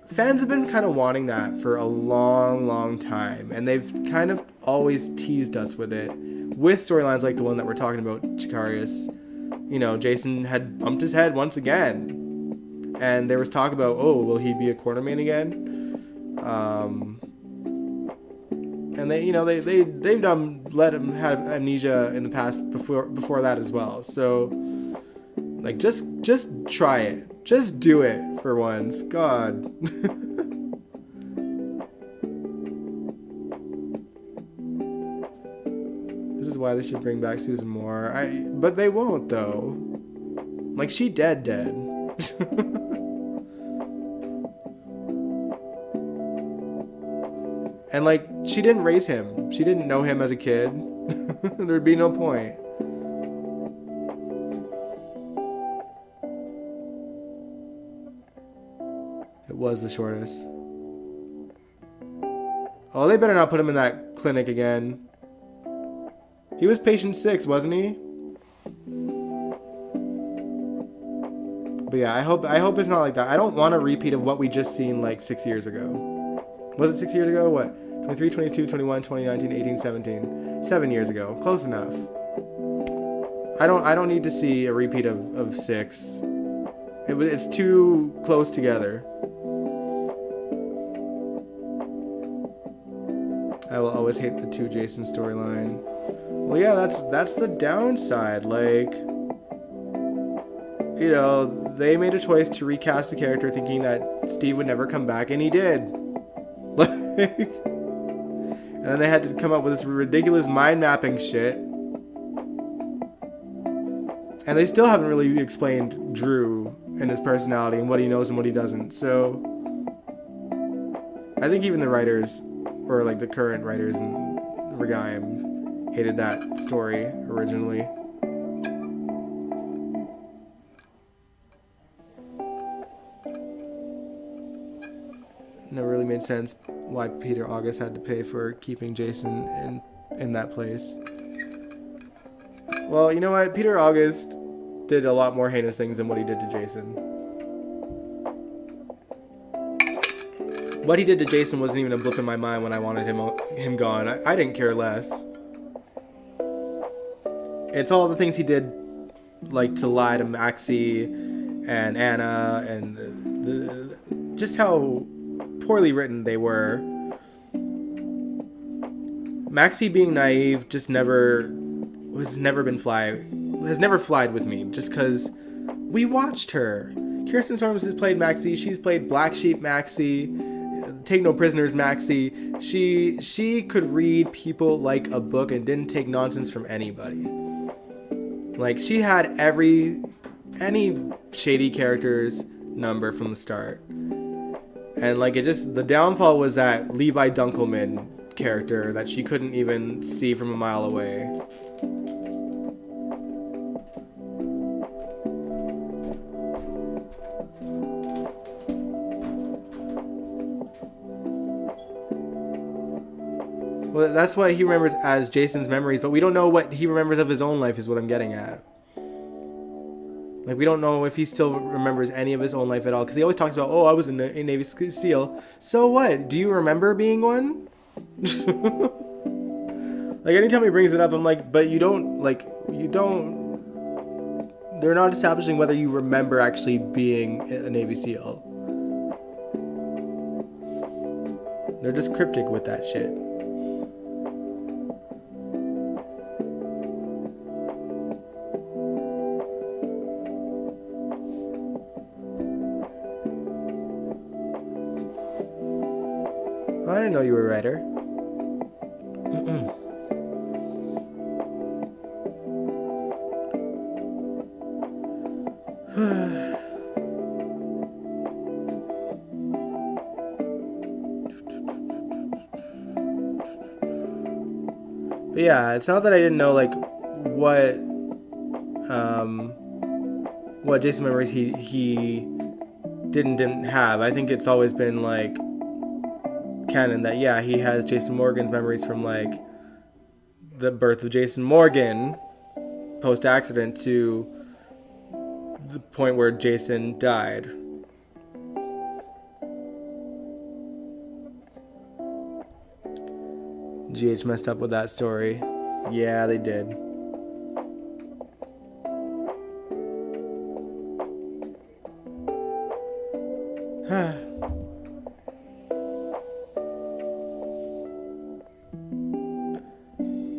fans have been kind of wanting that for a long, long time. And they've kind of always teased us with it. With storylines like the one that we're talking about, Chikarius. You know, Jason had bumped his head once again. And there was talk about, oh, will he be a cornerman again? And they, you know, they've let him have amnesia in the past before that as well. So, like, just try it. Just do it for once. God. This is why they should bring back Susan Moore. But they won't though. Like, she dead. And, like, she didn't raise him. She didn't know him as a kid. There'd be no point. It was the shortest. Oh, they better not put him in that clinic again. He was patient 6, wasn't he? But yeah, I hope it's not like that. I don't want a repeat of what we just seen like 6 years ago. Was it 6 years ago? What? 23, 22, 21, 2019, 18, 17. 7 years ago. Close enough. I don't need to see a repeat of 6. It's too close together. I will always hate the 2 Jason storyline. Well, yeah, that's the downside. Like, you know, they made a choice to recast the character thinking that Steve would never come back, and he did. Like, and then they had to come up with this ridiculous mind mapping shit. And they still haven't really explained Drew and his personality and what he knows and what he doesn't. So I think even the writers, or like the current writers in Regaim, hated that story originally. Never really made sense why Peter August had to pay for keeping Jason in that place. Well, you know what? Peter August did a lot more heinous things than what he did to Jason. What he did to Jason wasn't even a blip in my mind when I wanted him gone. I didn't care less. It's all the things he did, like to lie to Maxie and Anna, and just how poorly written they were. Maxie being naive just has never flied with me, just because we watched her. Kirsten Storms has played Maxie. She's played Black Sheep Maxie, Take No Prisoners Maxie. She could read people like a book and didn't take nonsense from anybody. Like, she had any shady character's number from the start. And like, the downfall was that Levi Dunkelman character that she couldn't even see from a mile away. Well, that's what he remembers as Jason's memories, but we don't know what he remembers of his own life is what I'm getting at. Like, we don't know if he still remembers any of his own life at all, because he always talks about, oh, I was a Navy SEAL. So what? Do you remember being one? Like, anytime he brings it up, I'm like, but they're not establishing whether you remember actually being a Navy SEAL. They're just cryptic with that shit. I didn't know you were a writer. But yeah, it's not that I didn't know like what Jason memories he didn't have. I think it's always been like canon that yeah, he has Jason Morgan's memories from like the birth of Jason Morgan post accident to the point where Jason died. GH messed up with that story. Yeah, they did.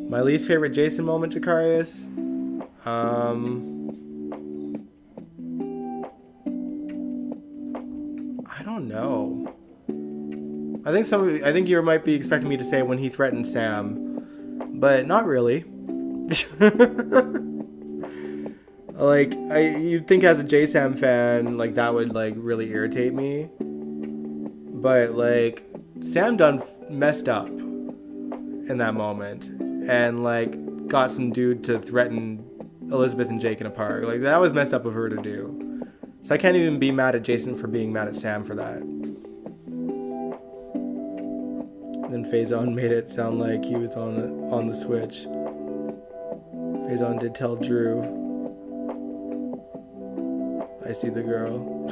My least favorite Jason moment, Jakarius? I don't know. I think you might be expecting me to say when he threatened Sam, but not really. Like you'd think as a JSam fan, like that would like really irritate me. But like Sam done messed up in that moment and like got some dude to threaten Elizabeth and Jake in a park. Like that was messed up of her to do. So I can't even be mad at Jason for being mad at Sam for that. Then Faison made it sound like he was on the Switch. Faison did tell Drew, I see the girl.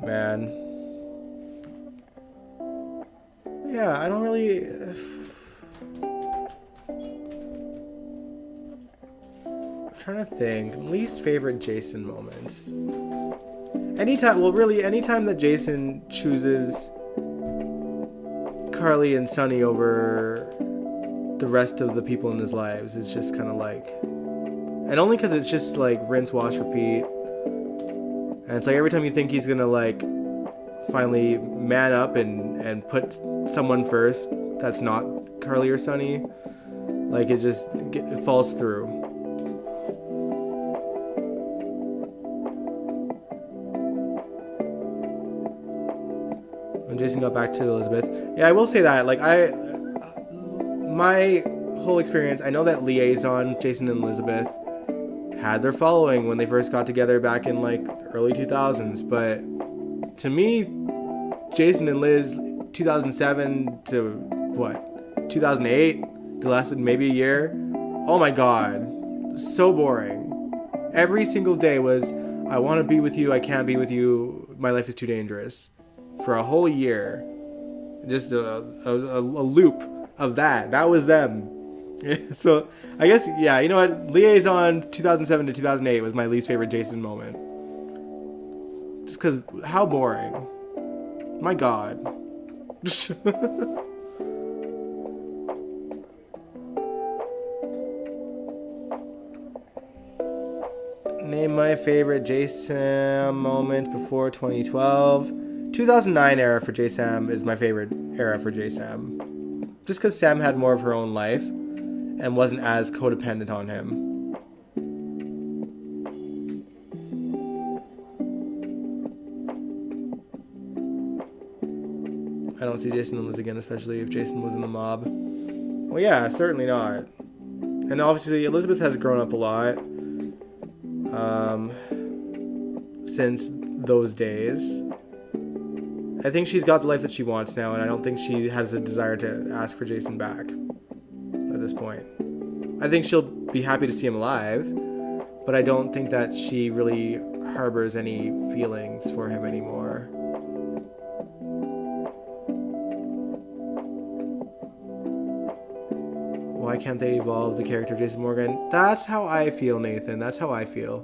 Man. Yeah, I don't really... I'm trying to think. Least favorite Jason moments. Anytime that Jason chooses Carly and Sunny over the rest of the people in his lives is just kind of like... And only because it's just like rinse, wash, repeat. And it's like every time you think he's gonna like finally man up and put someone first that's not Carly or Sunny, like it falls through. When Jason got back to Elizabeth, yeah, I will say that like my whole experience, I know that Liaison, Jason and Elizabeth had their following when they first got together back in like early 2000s, but to me, Jason and Liz 2007 to what 2008, they lasted maybe a year. Oh my god, so boring. Every single day was I want to be with you, I can't be with you, my life is too dangerous, for a whole year. Just a loop of that was them. So I guess, yeah, you know what, Liaison 2007 to 2008 was my least favorite Jason moment. Just because, how boring. My god. Name my favorite JSam moment before 2012. 2009 era for JSam is my favorite era for JSam. Just because Sam had more of her own life and wasn't as codependent on him. I don't see Jason and Liz again, especially if Jason was in the mob. Well, yeah, certainly not. And obviously, Elizabeth has grown up a lot since those days. I think she's got the life that she wants now, and I don't think she has the desire to ask for Jason back at this point. I think she'll be happy to see him alive, but I don't think that she really harbors any feelings for him anymore. Why can't they evolve the character of Jason Morgan? That's how I feel, Nathan. That's how I feel.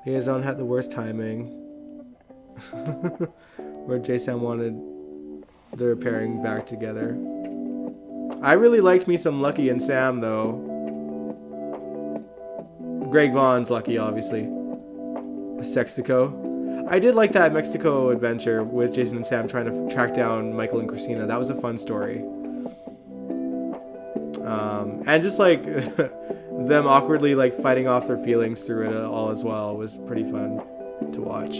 Liaison had the worst timing. Where Jason wanted their pairing back together. I really liked me some Lucky and Sam, though. Greg Vaughn's Lucky, obviously. Mexico. I did like that Mexico adventure with Jason and Sam trying to track down Michael and Christina. That was a fun story. And just like them awkwardly like fighting off their feelings through it all as well was pretty fun to watch.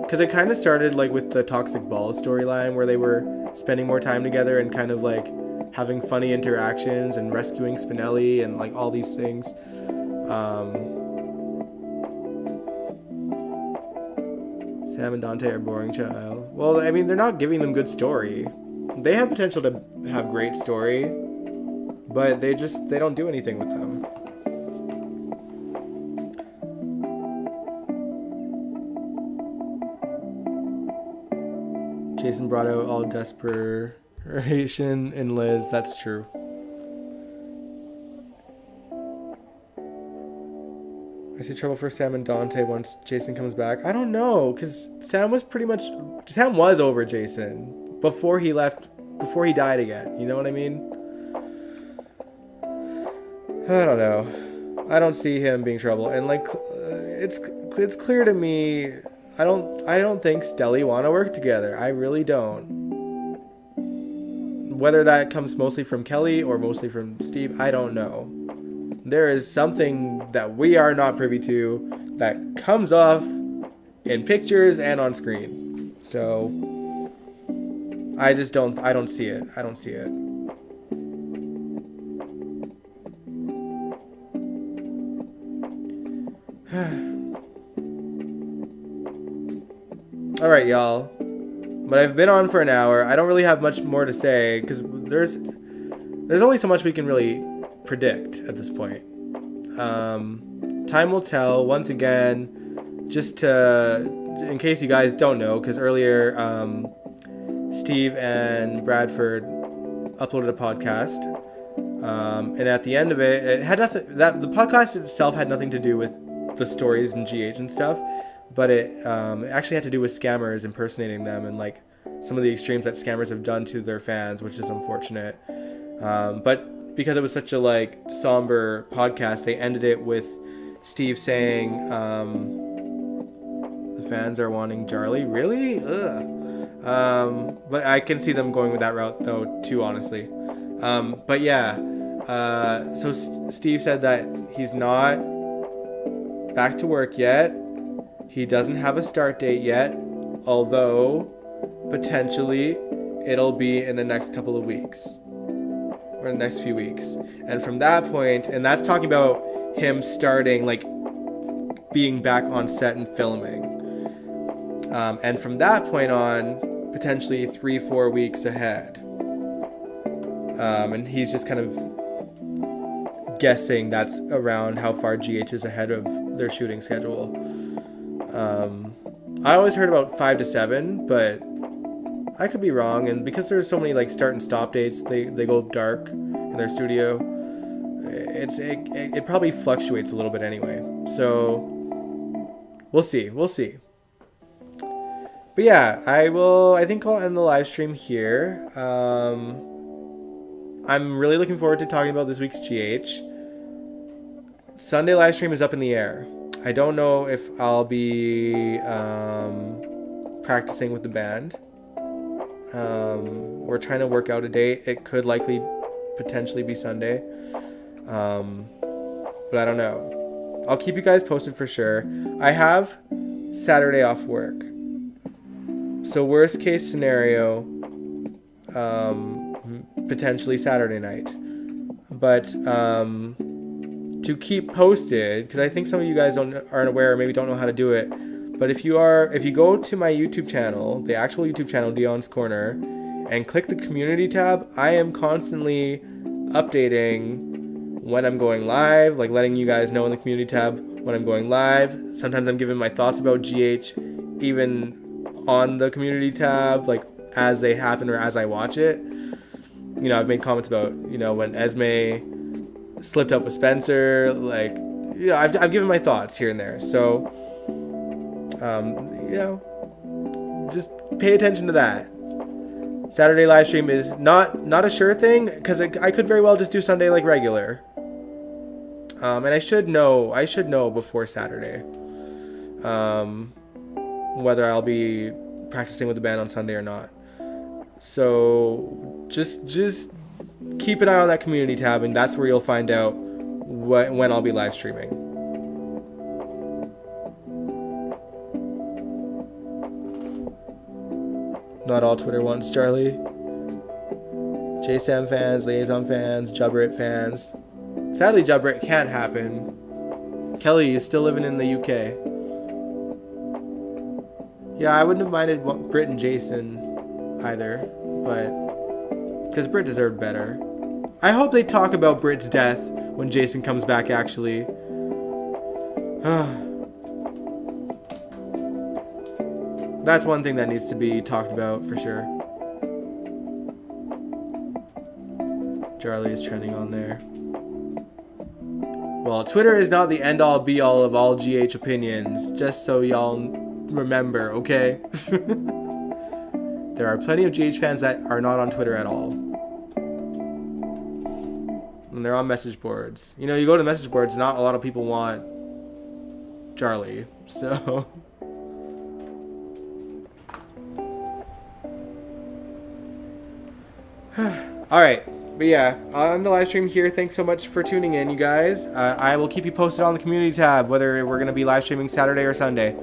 Because it kind of started like with the Toxic Balls storyline where they were spending more time together and kind of like having funny interactions and rescuing Spinelli and like all these things. Sam and Dante are boring, child. Well, I mean, they're not giving them good story. They have potential to have great story, but they don't do anything with them. Jason brought out all desperation in Liz. That's true. I see trouble for Sam and Dante once Jason comes back. I don't know, because Sam was over Jason before he left, before he died again. You know what I mean? I don't know. I don't see him being trouble. And like, it's clear to me, I don't think Stelly want to work together. I really don't. Whether that comes mostly from Kelly or mostly from Steve, I don't know. There is something that we are not privy to that comes off in pictures and on screen. So I don't see it. I don't see it. All right, y'all. But I've been on for an hour. I don't really have much more to say because there's only so much we can really predict at this point. Time will tell. Once again, in case you guys don't know, because earlier Steve and Bradford uploaded a podcast, and at the end of it had nothing. That the podcast itself had nothing to do with the stories and GH and stuff, but it actually had to do with scammers impersonating them and like some of the extremes that scammers have done to their fans, which is unfortunate. But because it was such a like somber podcast, they ended it with Steve saying, "The fans are wanting Charlie." Really? Ugh. But I can see them going with that route though too, honestly. But yeah, so Steve said that he's not back to work yet. He doesn't have a start date yet, although potentially it'll be in the next couple of weeks or the next few weeks. And from that point, and that's talking about him starting, like being back on set and filming. And from that point on, potentially 3-4 weeks ahead. And he's just kind of guessing that's around how far GH is ahead of their shooting schedule. I always heard about 5 to 7, but I could be wrong. And because there's so many like start and stop dates, they go dark in their studio. It probably fluctuates a little bit anyway. So we'll see. But yeah, I think I'll end the live stream here. I'm really looking forward to talking about this week's GH. Sunday live stream is up in the air. I don't know if I'll be practicing with the band. We're trying to work out a date. It could potentially be Sunday. But I don't know. I'll keep you guys posted for sure. I have Saturday off work. So worst case scenario, potentially Saturday night. But to keep posted, because I think some of you guys aren't aware or maybe don't know how to do it. But if you go to my YouTube channel, the actual YouTube channel, Dion's Corner, and click the community tab, I am constantly updating when I'm going live, like letting you guys know in the community tab when I'm going live. Sometimes I'm giving my thoughts about GH even on the community tab, like as they happen or as I watch it. You know, I've made comments about, you know, when Esme slipped up with Spencer, like, you know, I've given my thoughts here and there. So, you know, just pay attention to that. Saturday live stream is not a sure thing, because I could very well just do Sunday like regular. And I should know before Saturday whether I'll be practicing with the band on Sunday or not. So just keep an eye on that community tab, and that's where you'll find out when I'll be live streaming. Not all Twitter wants Charlie. JSAM fans, Liaison fans, Jubrit fans. Sadly, Jubrit can't happen. Kelly is still living in the UK. Yeah, I wouldn't have minded Britt and Jason either, but because Britt deserved better. I hope they talk about Britt's death when Jason comes back, actually. That's one thing that needs to be talked about for sure. Charlie is trending on there. Well, Twitter is not the end-all be-all of all GH opinions, just so y'all remember, okay? There are plenty of GH fans that are not on Twitter at all. And they're on message boards. You know, you go to message boards, not a lot of people want Charlie, so... Alright, but yeah, on the live stream here, thanks so much for tuning in, you guys. I will keep you posted on the community tab, whether we're going to be live streaming Saturday or Sunday.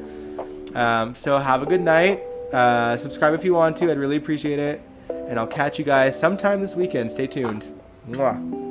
So have a good night. Subscribe if you want to. I'd really appreciate it. And I'll catch you guys sometime this weekend. Stay tuned. Mwah.